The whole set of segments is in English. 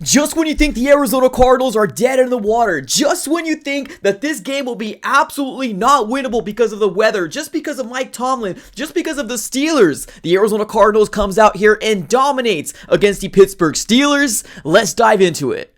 Just when you think the Arizona Cardinals are dead in the water, just when you think that this game will be absolutely not winnable because of the weather, just because of Mike Tomlin, just because of the Steelers, the Arizona Cardinals comes out here and dominates against the Pittsburgh Steelers. Let's dive into it.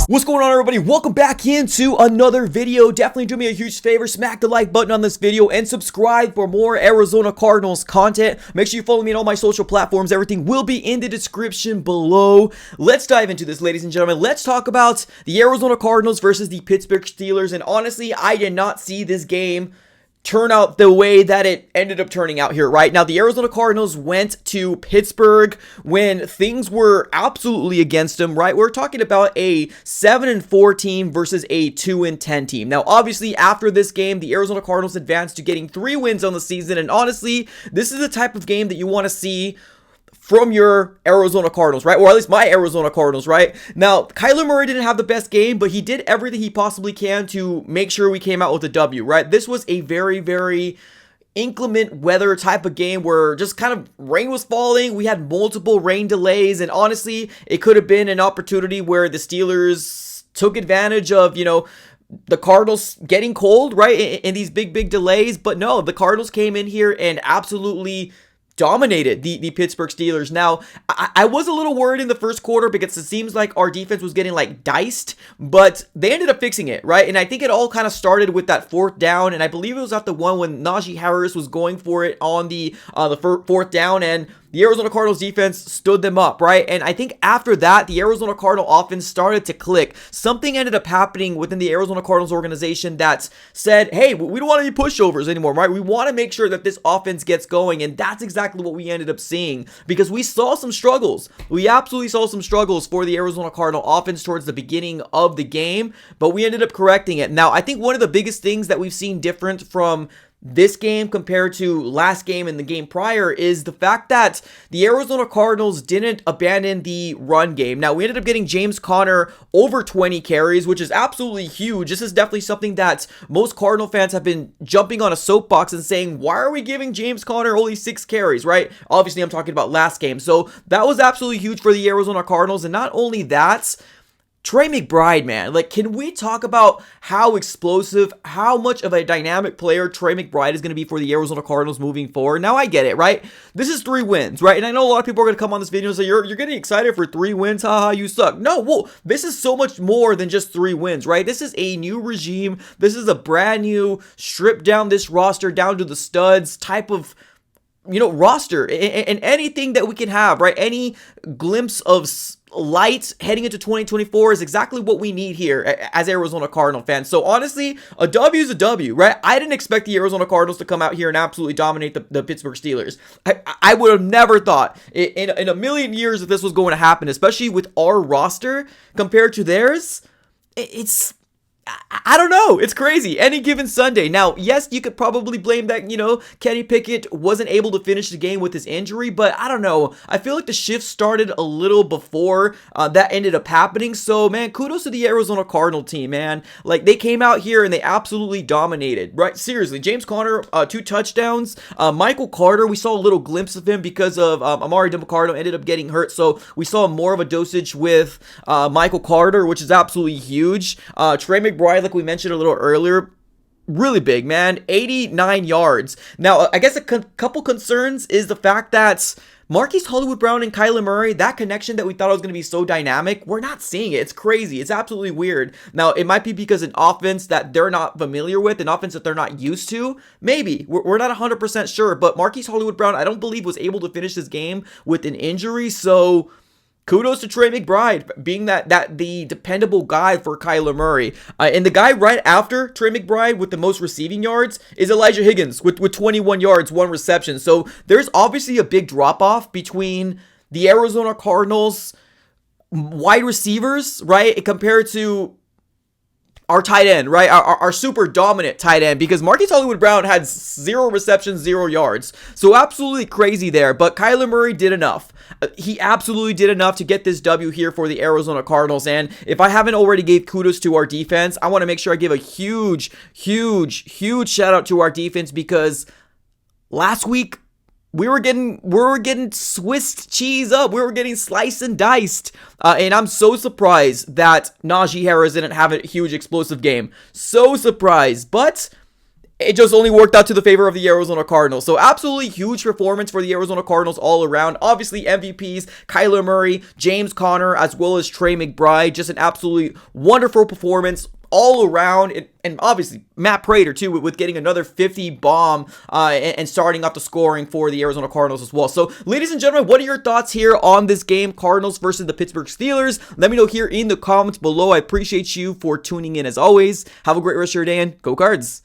What's going on, everybody? Welcome back into another video. Definitely do me a huge favor, smack the like button on this video and subscribe for more Arizona Cardinals content. Make sure you follow me on all my social platforms. Everything will be in the description below. Let's dive into this, ladies and gentlemen. Let's talk about the Arizona Cardinals versus the Pittsburgh Steelers. And honestly, I did not see this game turn out the way that it ended up turning out here, right? Now, the Arizona Cardinals went to Pittsburgh when things were absolutely against them, right? We're talking about a 7-4 team versus a 2-10 team. Now, obviously, after this game, the Arizona Cardinals advanced to getting 3 wins on the season, and honestly, this is the type of game that you want to see from your Arizona Cardinals, right? Or at least my Arizona Cardinals, right? Now, Kyler Murray didn't have the best game, but he did everything he possibly can to make sure we came out with a W, right? This was a very, very inclement weather type of game where just kind of rain was falling. We had multiple rain delays, and honestly, it could have been an opportunity where the Steelers took advantage of, the Cardinals getting cold, right? In these big delays. But no, the Cardinals came in here and absolutely dominated the Pittsburgh Steelers. Now, I was a little worried in the first quarter because it seems like our defense was getting diced, but they ended up fixing it, right? And I think it all kind of started with that 4th down, and I believe it was at the one when Najee Harris was going for it on the 4th down, and the Arizona Cardinals defense stood them up, right? And I think after that, the Arizona Cardinal offense started to click. Something ended up happening within the Arizona Cardinals organization that said, hey, we don't want any pushovers anymore, right? We want to make sure that this offense gets going, and that's exactly what we ended up seeing because we saw some struggles. We absolutely saw some struggles for the Arizona Cardinal offense towards the beginning of the game, but we ended up correcting it. Now, I think one of the biggest things that we've seen different from this game compared to last game and the game prior is the fact that the Arizona Cardinals didn't abandon the run game. Now, we ended up getting James Conner over 20 carries, which is absolutely huge. This is definitely something that most Cardinal fans have been jumping on a soapbox and saying, why are we giving James Conner only 6 carries, right? Obviously, I'm talking about last game. So that was absolutely huge for the Arizona Cardinals. And not only that, Trey McBride, man, can we talk about how explosive, how much of a dynamic player Trey McBride is going to be for the Arizona Cardinals moving forward? Now, I get it, right? This is 3 wins, right? And I know a lot of people are going to come on this video and say, you're getting excited for 3 wins, haha, you suck. No, whoa, this is so much more than just 3 wins, right? This is a new regime. This is a brand new, strip down this roster down to the studs type of roster, and anything that we can have, right? Any glimpse of light heading into 2024 is exactly what we need here as Arizona Cardinal fans. So honestly, a W is a W, right? I didn't expect the Arizona Cardinals to come out here and absolutely dominate the Pittsburgh Steelers. I would have never thought in a million years that this was going to happen, especially with our roster compared to theirs. I don't know. It's crazy. Any given Sunday. Now, yes, you could probably blame that, Kenny Pickett wasn't able to finish the game with his injury, but I don't know. I feel like the shift started a little before that ended up happening. So, man, kudos to the Arizona Cardinal team, man. They came out here and they absolutely dominated, right? Seriously, James Conner, 2 touchdowns. Michael Carter, we saw a little glimpse of him because of Amari DiMarco ended up getting hurt. So we saw more of a dosage with Michael Carter, which is absolutely huge. Trey McBride, like we mentioned a little earlier, really big, man. 89 yards. Now, I guess a couple concerns is the fact that Marquise Hollywood Brown and Kyler Murray, that connection that we thought was going to be so dynamic, we're not seeing it. It's crazy. It's absolutely weird. Now, it might be because an offense that they're not familiar with, an offense that they're not used to. Maybe. We're not 100% sure, but Marquise Hollywood Brown, I don't believe was able to finish this game with an injury, so kudos to Trey McBride being that the dependable guy for Kyler Murray. And the guy right after Trey McBride with the most receiving yards is Elijah Higgins with 21 yards, 1 reception. So there's obviously a big drop-off between the Arizona Cardinals wide receivers, right, compared to our tight end, right? Our super dominant tight end, because Marquise Hollywood Brown had 0 receptions, 0 yards. So absolutely crazy there. But Kyler Murray did enough. He absolutely did enough to get this W here for the Arizona Cardinals. And if I haven't already gave kudos to our defense, I want to make sure I give a huge shout out to our defense, because last week, we were getting Swiss cheese up. We were getting sliced and diced. And I'm so surprised that Najee Harris didn't have a huge explosive game. So surprised. But it just only worked out to the favor of the Arizona Cardinals. So absolutely huge performance for the Arizona Cardinals all around. Obviously MVPs, Kyler Murray, James Conner, as well as Trey McBride. Just an absolutely wonderful performance all around, and obviously Matt Prater too, with getting another 50 bomb and starting up the scoring for the Arizona Cardinals as well. So ladies and gentlemen, what are your thoughts here on this game, Cardinals versus the Pittsburgh Steelers? Let me know here in the comments below. I appreciate you for tuning in as always. Have a great rest of your day and go Cards.